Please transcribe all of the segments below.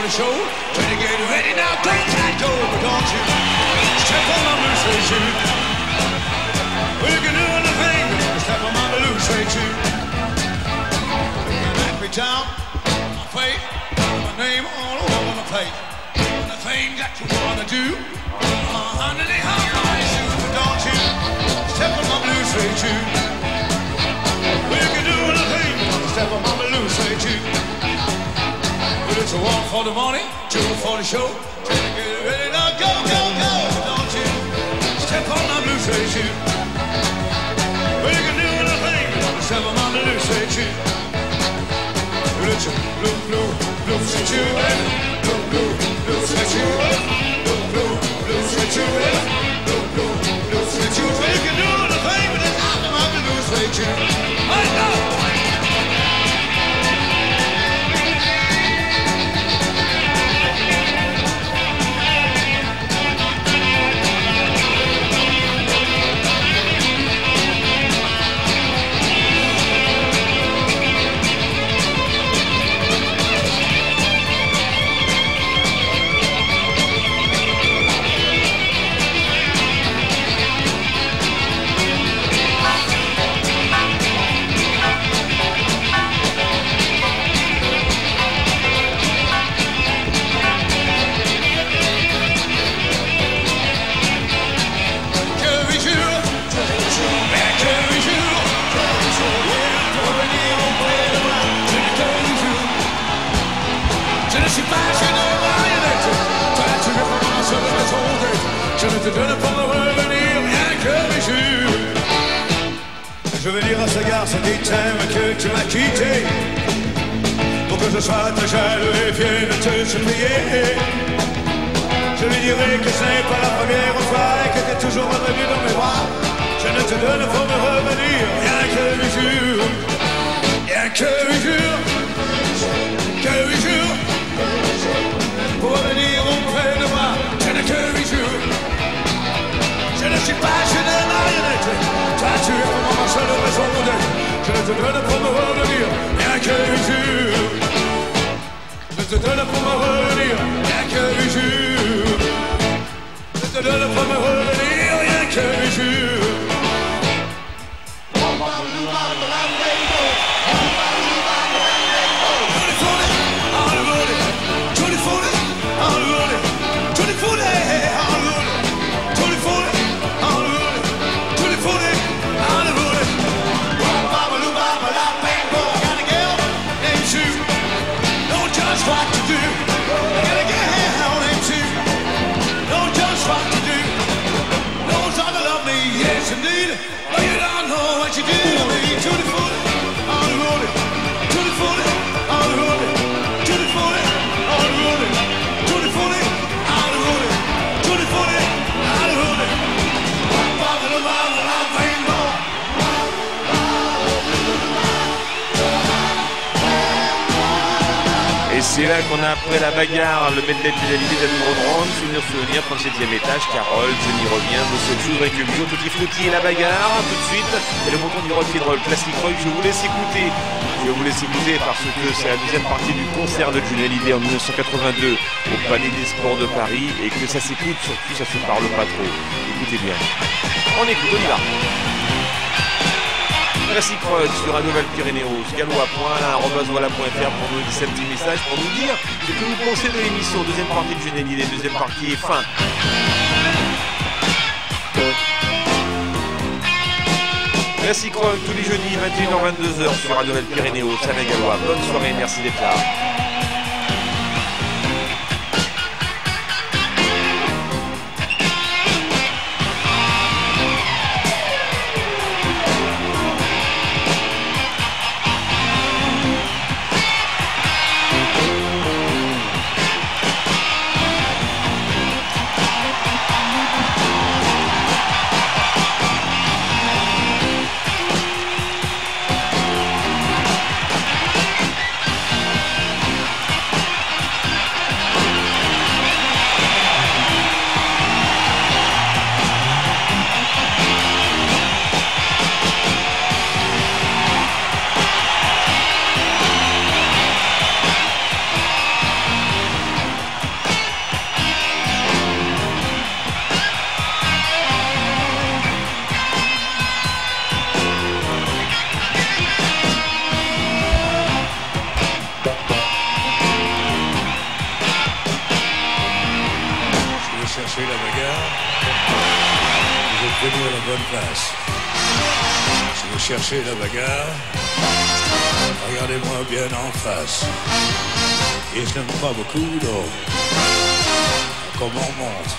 the show. Try to get ready now, don't tight go, but don't you step on my blue suede shoe. Well, you can do anything, but step on my blue suede shoe. Every town, my fate, my name all over my plate. And the thing that you wanna do, underneath my shoe, but don't you step on my blue suede shoe. Well, you can do anything, but step on my blue suede shoe. Well, it's a 1 for the morning, 2 for the show. Try to get ready now, go, go, go. Don't you step on my blue suede shoe. Well, you can do anything, but step on my blue suede shoe. Well, it's a blue, blue, blue suede shoe. Blue, blue, blue suede shoe. Blue, blue, blue suede shoe. Blue, blue, blue suede shoe. Well, you can do anything, but it's out of my blue suede shoe. I know. Je vais dire à ce garçon qui t'aime que tu m'as quitté pour que je sois très jaloux et vienne te supplier. Je lui dirai que ce n'est pas la première fois et que t'es toujours revenu dans mes bras. Je ne te donne pour me revenir, rien que 8 jours, rien que 8 jours, que 8 jours, pour revenir auprès de moi. Je n'ai que 8 jours. Je ne suis pas une marionnette. Toi tu es pour moi ma seule raison d'être. Je ne te donne pour me revenir, rien que 8 jours. Je te donne pour me revenir, rien que 8 jours. Je te donne pour me revenir, rien que 8 jours. C'est là qu'on a, après la bagarre, le medley de l'idée d'être Round, souvenir, 37e étage, Carole, Johnny revient, Monsieur Joue avec le bio, Tutti Frutti et la bagarre, tout de suite, et le bouton du rock and roll, classique rock, je vous laisse écouter parce que c'est la deuxième partie du concert de Johnny Hallyday en 1982 au Palais des Sports de Paris, et que ça s'écoute, surtout ça se parle pas trop, écoutez bien. On écoute, on y va. Classique Rock sur Radio Val-Pyrénéos, gallois.arobase-voilà.fr pour nous laisser un petit message, pour nous dire ce que vous pensez de l'émission. Deuxième partie de Johnny Hallyday, deuxième partie est fin. Classique Rock tous les jeudis 21h-22h sur Radio Val-Pyrénéos, Saint-Gallois. Bonne soirée, merci d'être là. bonne place. Si vous cherchez la bagarre, regardez-moi bien en face. Et je n'aime pas beaucoup d'eau. Comment on monte?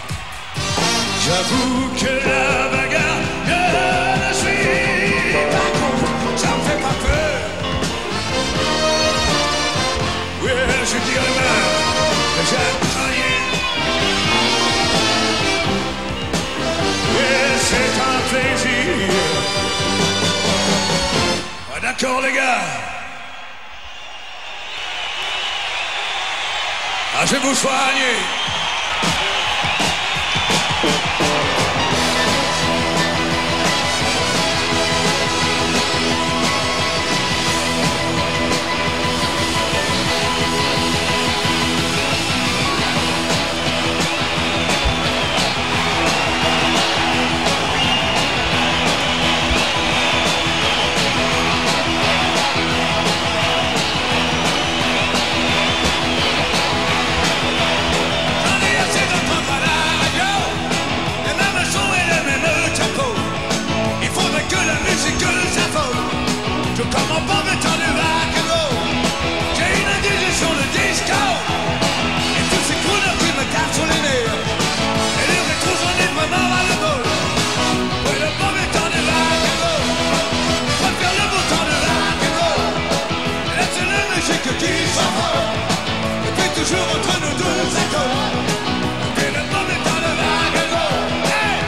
J'avoue que la bagarre, je ne suis pas con, ça me fait pas peur. Oui, je dirais même que j'aime travailler. Oui, c'est un plaisir. Ah, d'accord les gars. Ah, je vais vous soigner. Je commence pas me temps de rock'n'roll. J'ai une idée sur le disco. Et tous ces crooners qui me tapent sur les nerfs. Et les rétros j'en ai vraiment à le bol. Ouais, le mauvais temps de rock'n'roll. Je préfère le beau temps de rock'n'roll. Laisse la musique qui s'envole. Et puis toujours entre nous deux écoles. Et le mauvais temps de rock'n'roll. Hey!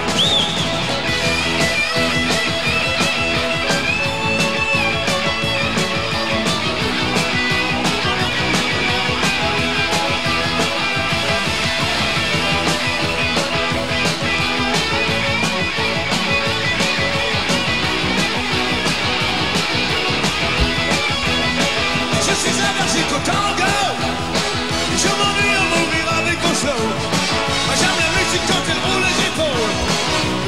Je suis allergique au tango. Je m'ennuie à mourir avec un slow. Moi j'aime la musique quand elle roule les épaules.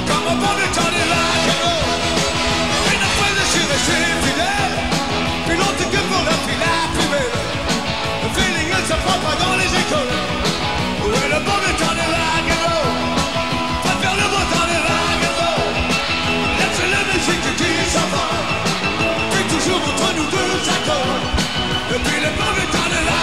Comme on prend le temps de rock'n'roll. Une fois je suis resté fidèle. Plus longtemps que pour la fille la plus belle. Le feeling ne s'apprend pas dans les écoles. Où est le bon temps de rock'n'roll? Faut faire le bon temps de rock'n'roll. Laisse la musique qui s'envole. Puis toujours entre nous deux accords. Et puis le mauvais temps de rock'n'roll.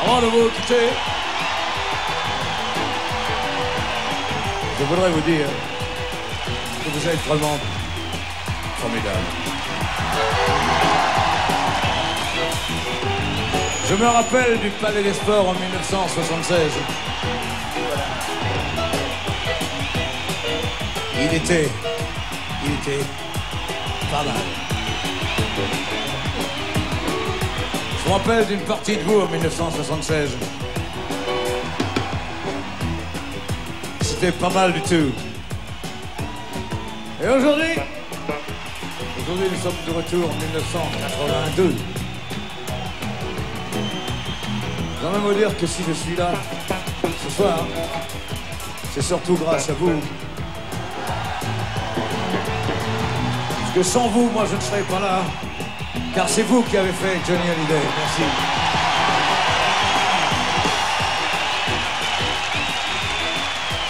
Avant de vous quitter, je voudrais vous dire que vous êtes vraiment formidable. Je me rappelle du Palais des Sports en 1976. Il était pas mal. Je me rappelle d'une partie de vous en 1976. C'était pas mal du tout. Et aujourd'hui, nous sommes de retour en 1982. Je vais même vous dire que si je suis là ce soir, c'est surtout grâce à vous. Parce que sans vous, moi je ne serais pas là. Car c'est vous qui avez fait Johnny Hallyday. Merci.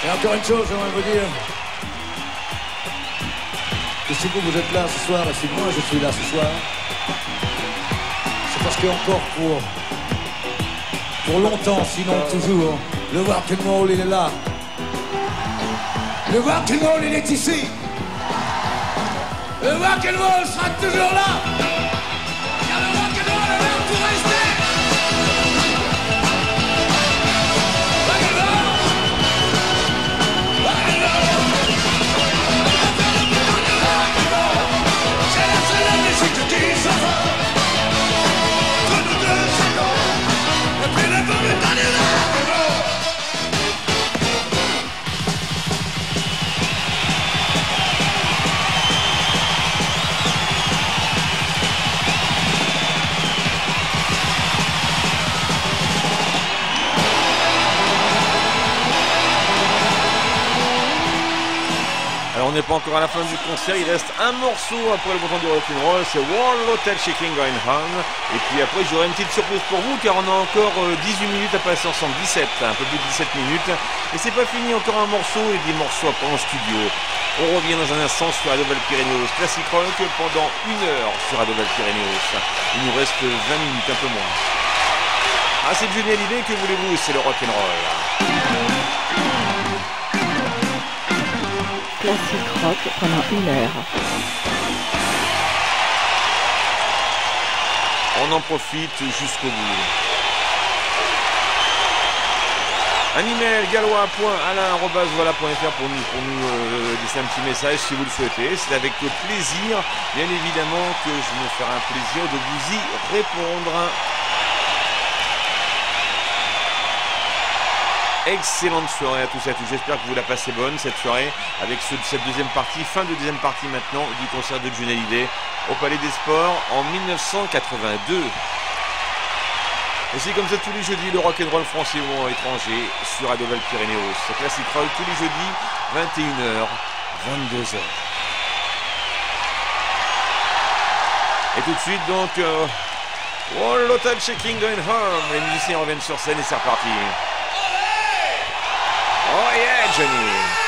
Et encore une chose, j'aimerais vous dire que si vous êtes là ce soir, et si moi je suis là ce soir, c'est parce qu'encore pour longtemps, sinon toujours, le rock'n'roll il est là. Le rock'n'roll il est ici. Le rock'n'roll sera toujours là. Car le rock'n'roll est là pour rester. C'est la seule musique qui s'en va. Entre nous deux secondes. Et puis le bon est dans les rock'n'roll. Alors on n'est pas encore à la fin du concert, il reste un morceau après le bouton du rock'n'roll, c'est World Hotel Shaking Going Home. Et puis après j'aurai une petite surprise pour vous car on a encore 18 minutes à passer ensemble, 17, un peu plus de 17 minutes. Et c'est pas fini, encore un morceau et des morceaux après en studio. On revient dans un instant sur Radio Valpyrénéos Classic Rock pendant 1 heure sur Radio Valpyrénéos. Il nous reste 20 minutes, un peu moins. Ah c'est Johnny Hallyday, que voulez-vous, c'est le rock'n'roll. Classic Rock pendant 1 heure. On en profite jusqu'au bout. Un email gallois.alain@voilà.fr pour nous laisser un petit message si vous le souhaitez. C'est avec plaisir, bien évidemment, que je me ferai un plaisir de vous y répondre. Excellente soirée à tous et à toutes, j'espère que vous la passez bonne cette soirée avec cette deuxième partie, fin de deuxième partie maintenant du concert de Johnny Hallyday au Palais des Sports en 1982. Et c'est comme ça tous les jeudis, le rock'n'roll français ou étranger sur Radio Valpyrénéos. C'est Classic Rock tous les jeudis, 21h, 22h. Et tout de suite donc, World Hotel Shaking Going Home. Les musiciens reviennent sur scène et c'est reparti. Oh yeah, Johnny!